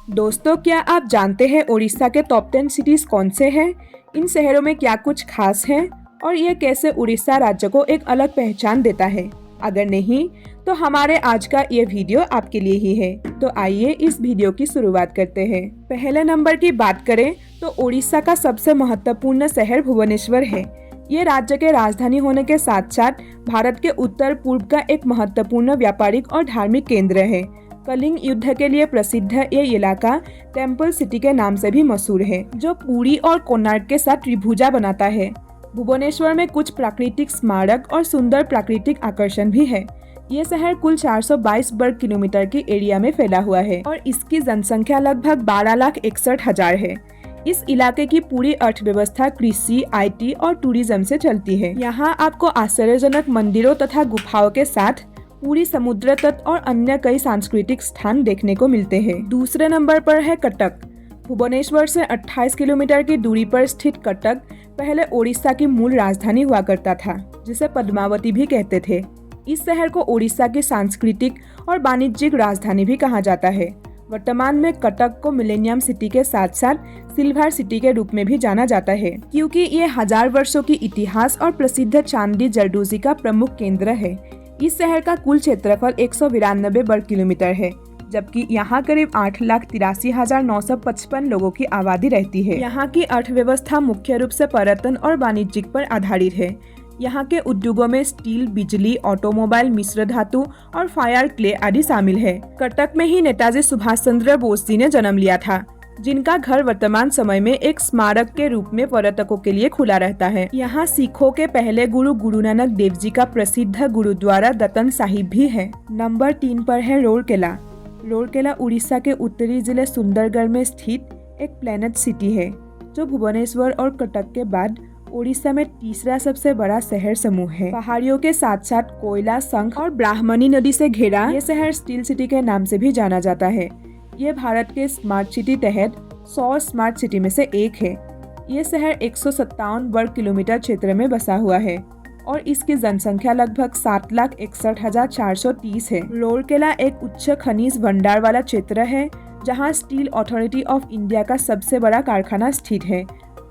दोस्तों, क्या आप जानते हैं उड़ीसा के टॉप 10 सिटीज कौन से हैं? इन शहरों में क्या कुछ खास है और ये कैसे उड़ीसा राज्य को एक अलग पहचान देता है? अगर नहीं तो हमारे आज का ये वीडियो आपके लिए ही है। तो आइए इस वीडियो की शुरुआत करते हैं। पहले नंबर की बात करें तो उड़ीसा का सबसे महत्वपूर्ण शहर भुवनेश्वर है। ये राज्य के राजधानी होने के साथ साथ भारत के उत्तर पूर्व का एक महत्वपूर्ण व्यापारिक और धार्मिक केंद्र है। कलिंग युद्ध के लिए प्रसिद्ध ये इलाका टेम्पल सिटी के नाम से भी मशहूर है, जो पुरी और कोणार्क के साथ त्रिभुजा बनाता है। भुवनेश्वर में कुछ प्राकृतिक स्मारक और सुंदर प्राकृतिक आकर्षण भी है। ये शहर कुल 422 वर्ग किलोमीटर की एरिया में फैला हुआ है और इसकी जनसंख्या लगभग 12,61,000 है। इस इलाके की पूरी अर्थव्यवस्था कृषि, IT और टूरिज्म से चलती है। यहाँ आपको आश्चर्यजनक मंदिरों तथा गुफाओं के साथ पूरी समुद्र तट और अन्य कई सांस्कृतिक स्थान देखने को मिलते हैं। दूसरे नंबर पर है कटक। भुवनेश्वर से 28 किलोमीटर की दूरी पर स्थित कटक पहले ओडिशा की मूल राजधानी हुआ करता था, जिसे पद्मावती भी कहते थे। इस शहर को ओडिशा की सांस्कृतिक और वाणिज्यिक राजधानी भी कहा जाता है। वर्तमान में कटक को मिलेनियम सिटी के साथ साथ सिल्वर सिटी के रूप में भी जाना जाता है, क्योंकि ये 1000 वर्षों की इतिहास और प्रसिद्ध चांदी जरदोजी का प्रमुख केंद्र है। इस शहर का कुल क्षेत्रफल 192 वर्ग किलोमीटर है, जबकि यहाँ करीब 8,83,955 लोगों की आबादी रहती है। यहाँ की अर्थव्यवस्था मुख्य रूप से पर्यटन और वाणिज्य पर आधारित है। यहाँ के उद्योगों में स्टील, बिजली, ऑटोमोबाइल, मिश्र धातु और फायर क्ले आदि शामिल है। कटक में ही नेताजी सुभाष चंद्र बोस जी ने जन्म लिया था, जिनका घर वर्तमान समय में एक स्मारक के रूप में पर्यटकों के लिए खुला रहता है। यहाँ सिखों के पहले गुरु नानक देव जी का प्रसिद्ध गुरुद्वारा दत्तन साहिब भी है। नंबर 3 पर है राउरकेला। राउरकेला उड़ीसा के उत्तरी जिले सुंदरगढ़ में स्थित एक प्लेनेट सिटी है, जो भुवनेश्वर और कटक के बाद उड़ीसा में तीसरा सबसे बड़ा शहर समूह है। पहाड़ियों के साथ साथ कोयला, शंख और ब्राह्मणी नदी से घिरा ये शहर स्टील सिटी के नाम से भी जाना जाता है। ये भारत के स्मार्ट सिटी तहत 100 स्मार्ट सिटी में से एक है। ये शहर 157 वर्ग किलोमीटर क्षेत्र में बसा हुआ है और इसकी जनसंख्या लगभग 7,61,430 है। राउरकेला एक उच्च खनिज भंडार वाला क्षेत्र है, जहां स्टील अथॉरिटी ऑफ इंडिया का सबसे बड़ा कारखाना स्थित है,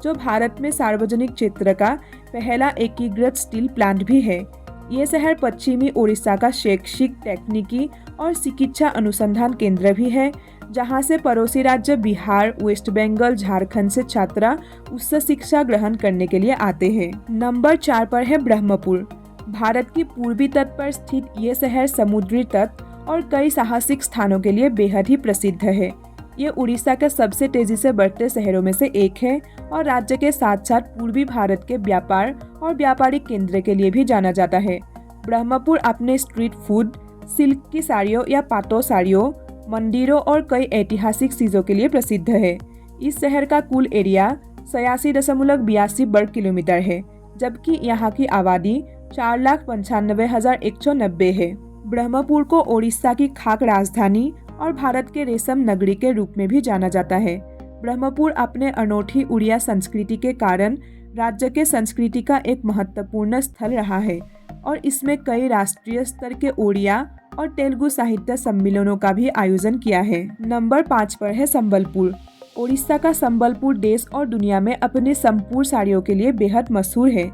जो भारत में सार्वजनिक क्षेत्र का पहला एकीकृत स्टील प्लांट भी है। ये शहर पश्चिमी उड़ीसा का शैक्षिक, तकनीकी और चिकित्सा अनुसंधान केंद्र भी है, जहां से पड़ोसी राज्य बिहार, वेस्ट बंगाल, झारखंड से छात्र उच्च शिक्षा ग्रहण करने के लिए आते हैं। नंबर 4 पर है ब्रह्मपुर। भारत की पूर्वी तट पर स्थित ये शहर समुद्री तट और कई साहसिक स्थानों के लिए बेहद ही प्रसिद्ध है। ये उड़ीसा के सबसे तेजी से बढ़ते शहरों में से एक है और राज्य के साथ साथ पूर्वी भारत के व्यापार और व्यापारिक केंद्र के लिए भी जाना जाता है। ब्रह्मपुर अपने स्ट्रीट फूड, सिल्क की साड़ियों या पाटो साड़ियों, मंदिरों और कई ऐतिहासिक चीजों के लिए प्रसिद्ध है। इस शहर का कुल एरिया 86.82 वर्ग किलोमीटर है, जबकि यहाँ की आबादी 4,95,190 है। ब्रह्मपुर को ओडिशा की खाक राजधानी और भारत के रेशम नगरी के रूप में भी जाना जाता है। ब्रह्मपुर अपने अनोखी उड़िया संस्कृति के कारण राज्य के संस्कृति का एक महत्वपूर्ण स्थल रहा है और इसमें कई राष्ट्रीय स्तर के ओडिया और तेलुगु साहित्य सम्मेलनों का भी आयोजन किया है। नंबर 5 पर है संबलपुर। ओडिशा का संबलपुर देश और दुनिया में अपने संपूर्ण साड़ियों के लिए बेहद मशहूर है।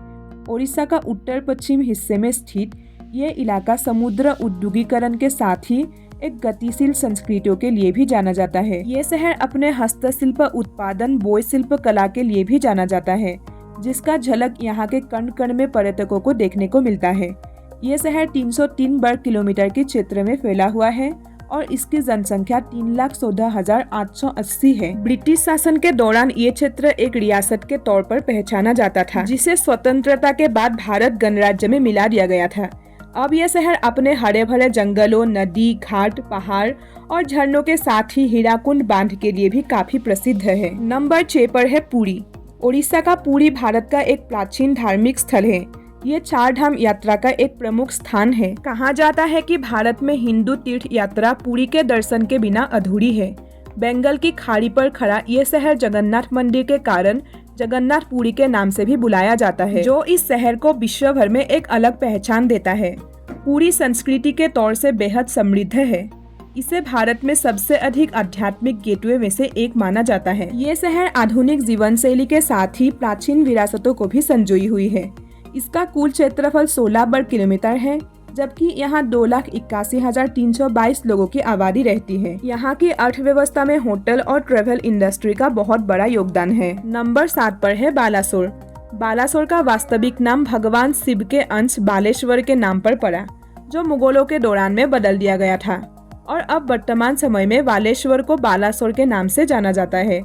ओडिशा का उत्तर पश्चिम हिस्से में स्थित ये इलाका समुद्र औद्योगिकरण के साथ ही एक गतिशील संस्कृतियों के लिए भी जाना जाता है। ये शहर अपने हस्तशिल्प उत्पादन, बोय शिल्प कला के लिए भी जाना जाता है, जिसका झलक यहाँ के कण कण में पर्यटकों को देखने को मिलता है। ये शहर 303 वर्ग किलोमीटर के क्षेत्र में फैला हुआ है और इसकी जनसंख्या 3,14,880 है। ब्रिटिश शासन के दौरान ये क्षेत्र एक रियासत के तौर पर पहचाना जाता था, जिसे स्वतंत्रता के बाद भारत गणराज्य में मिला दिया गया था। अब यह शहर अपने हरे भरे जंगलों, नदी, घाट, पहाड़ और झरनों के साथ ही हीराकुंड बांध के लिए भी काफी प्रसिद्ध है। नंबर 6 पर है पुरी। ओडिशा का पुरी भारत का एक प्राचीन धार्मिक स्थल है। ये 4 धाम यात्रा का एक प्रमुख स्थान है। कहा जाता है कि भारत में हिंदू तीर्थ यात्रा पुरी के दर्शन के बिना अधूरी है। बंगाल की खाड़ी पर खड़ा ये शहर जगन्नाथ मंदिर के कारण जगन्नाथ पुरी के नाम से भी बुलाया जाता है, जो इस शहर को विश्व भर में एक अलग पहचान देता है। पुरी संस्कृति के तौर से बेहद समृद्ध है। इसे भारत में सबसे अधिक आध्यात्मिक गेटवे में से एक माना जाता है। ये शहर आधुनिक जीवन शैली के साथ ही प्राचीन विरासतों को भी संजोई हुई है। इसका कुल क्षेत्रफल 16 वर्ग किलोमीटर है, जबकि यहाँ 2,81,322 लोगों की आबादी रहती है। यहाँ की अर्थव्यवस्था में होटल और ट्रेवल इंडस्ट्री का बहुत बड़ा योगदान है। नंबर 7 पर है बालासोर। बालासोर का वास्तविक नाम भगवान शिव के अंश बालेश्वर के नाम पर पड़ा, जो मुगलों के दौरान में बदल दिया गया था और अब वर्तमान समय में बालेश्वर को बालासोर के नाम से जाना जाता है।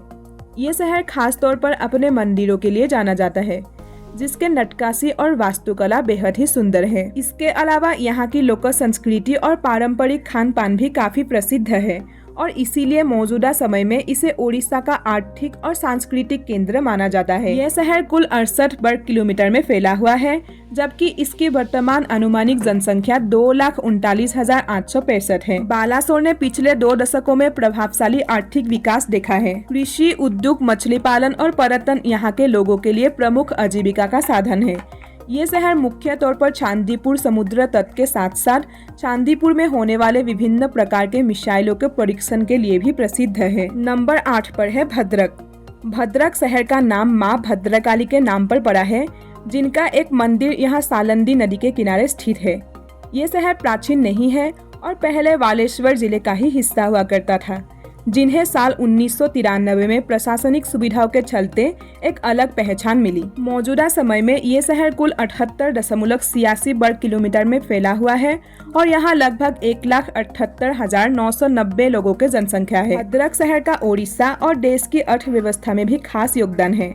ये शहर खास तौर पर अपने मंदिरों के लिए जाना जाता है, जिसके नक्काशी और वास्तुकला बेहद ही सुंदर है। इसके अलावा यहाँ की लोक संस्कृति और पारंपरिक खान पान भी काफी प्रसिद्ध है और इसीलिए मौजूदा समय में इसे ओडिशा का आर्थिक और सांस्कृतिक केंद्र माना जाता है। यह शहर कुल 68 वर्ग किलोमीटर में फैला हुआ है, जबकि इसकी वर्तमान अनुमानिक जनसंख्या 2,39,865 है। बालासोर ने पिछले 2 दशकों में प्रभावशाली आर्थिक विकास देखा है। कृषि, उद्योग, मछली पालन और पर्यटन यहाँ के लोगों के लिए प्रमुख आजीविका का साधन है। ये शहर मुख्य तौर पर चांदीपुर समुद्र तट के साथ साथ चांदीपुर में होने वाले विभिन्न प्रकार के मिसाइलों के परीक्षण के लिए भी प्रसिद्ध है। नंबर 8 पर है भद्रक। भद्रक शहर का नाम माँ भद्रकाली के नाम पर पड़ा है, जिनका एक मंदिर यहाँ सालंदी नदी के किनारे स्थित है। ये शहर प्राचीन नहीं है और पहले बालेश्वर जिले का ही हिस्सा हुआ करता था, जिन्हें साल 1993 में प्रशासनिक सुविधाओं के चलते एक अलग पहचान मिली। मौजूदा समय में ये शहर कुल 78.86 वर्ग किलोमीटर में फैला हुआ है और यहाँ लगभग 1,78,990 लोगों की जनसंख्या है। भद्रक शहर का ओडिशा और देश की अर्थव्यवस्था में भी खास योगदान है।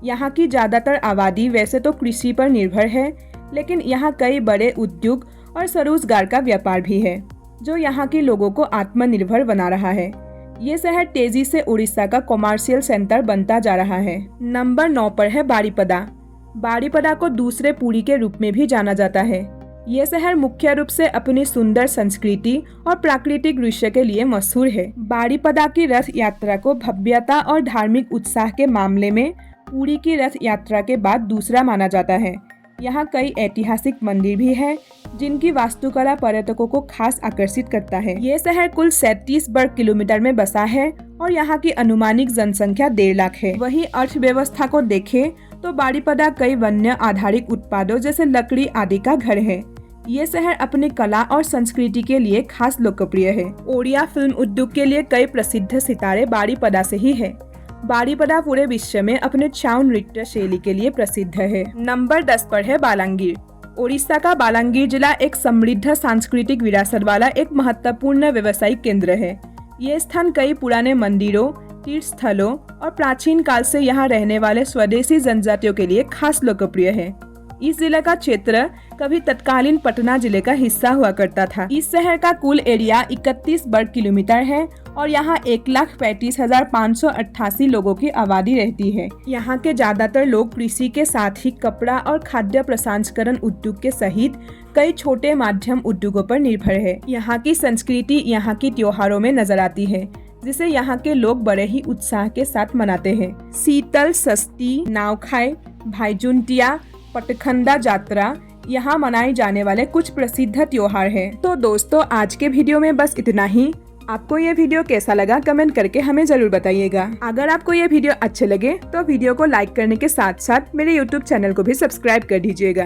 यहाँ की ज्यादातर आबादी वैसे तो कृषि पर निर्भर है, लेकिन यहाँ कई बड़े उद्योग और स्वरोजगार का व्यापार भी है, जो यहाँ के लोगों को आत्मनिर्भर बना रहा है। ये शहर तेजी से उड़ीसा का कॉमर्शियल सेंटर बनता जा रहा है। नंबर 9 पर है बारीपदा। बारीपदा को दूसरे पुरी के रूप में भी जाना जाता है। ये शहर मुख्य रूप से अपनी सुंदर संस्कृति और प्राकृतिक दृश्य के लिए मशहूर है। बारीपदा की रथ यात्रा को भव्यता और धार्मिक उत्साह के मामले में पुरी की रथ यात्रा के बाद दूसरा माना जाता है। यहाँ कई ऐतिहासिक मंदिर भी है, जिनकी वास्तुकला पर्यटकों को खास आकर्षित करता है। ये शहर कुल 37 वर्ग किलोमीटर में बसा है और यहाँ की अनुमानिक जनसंख्या 1.5 लाख है। वहीं अर्थव्यवस्था को देखें तो बारीपदा कई वन्य आधारित उत्पादों जैसे लकड़ी आदि का घर है। ये शहर अपनी कला और संस्कृति के लिए खास लोकप्रिय है। ओडिया फिल्म उद्योग के लिए कई प्रसिद्ध सितारे बारीपदा से ही है। बारीपदा पूरे विश्व में अपने छाऊ नृत्य शैली के लिए प्रसिद्ध है। नंबर 10 पर है बालांगीर। ओडिशा का बालांगीर जिला एक समृद्ध सांस्कृतिक विरासत वाला एक महत्वपूर्ण व्यवसायिक केंद्र है। ये स्थान कई पुराने मंदिरों, तीर्थ स्थलों और प्राचीन काल से यहाँ रहने वाले स्वदेशी जनजातियों के लिए खास लोकप्रिय है। इस जिले का क्षेत्र कभी तत्कालीन पटना जिले का हिस्सा हुआ करता था। इस शहर का कुल एरिया 31 वर्ग किलोमीटर है और यहाँ 1,35,588 लोगों की आबादी रहती है। यहाँ के ज्यादातर लोग कृषि के साथ ही कपड़ा और खाद्य प्रसंस्करण उद्योग के सहित कई छोटे माध्यम उद्योगों पर निर्भर है। यहाँ की संस्कृति यहाँ की त्योहारों में नजर आती है, जिसे यहाँ के लोग बड़े ही उत्साह के साथ मनाते हैं। शीतल षष्ठी, नावखाई, भाईजुंटिया, पटखंडा यात्रा यहाँ मनाए जाने वाले कुछ प्रसिद्ध त्योहार हैं। तो दोस्तों, आज के वीडियो में बस इतना ही। आपको ये वीडियो कैसा लगा कमेंट करके हमें जरूर बताइएगा। अगर आपको ये वीडियो अच्छे लगे तो वीडियो को लाइक करने के साथ साथ मेरे YouTube चैनल को भी सब्सक्राइब कर दीजिएगा।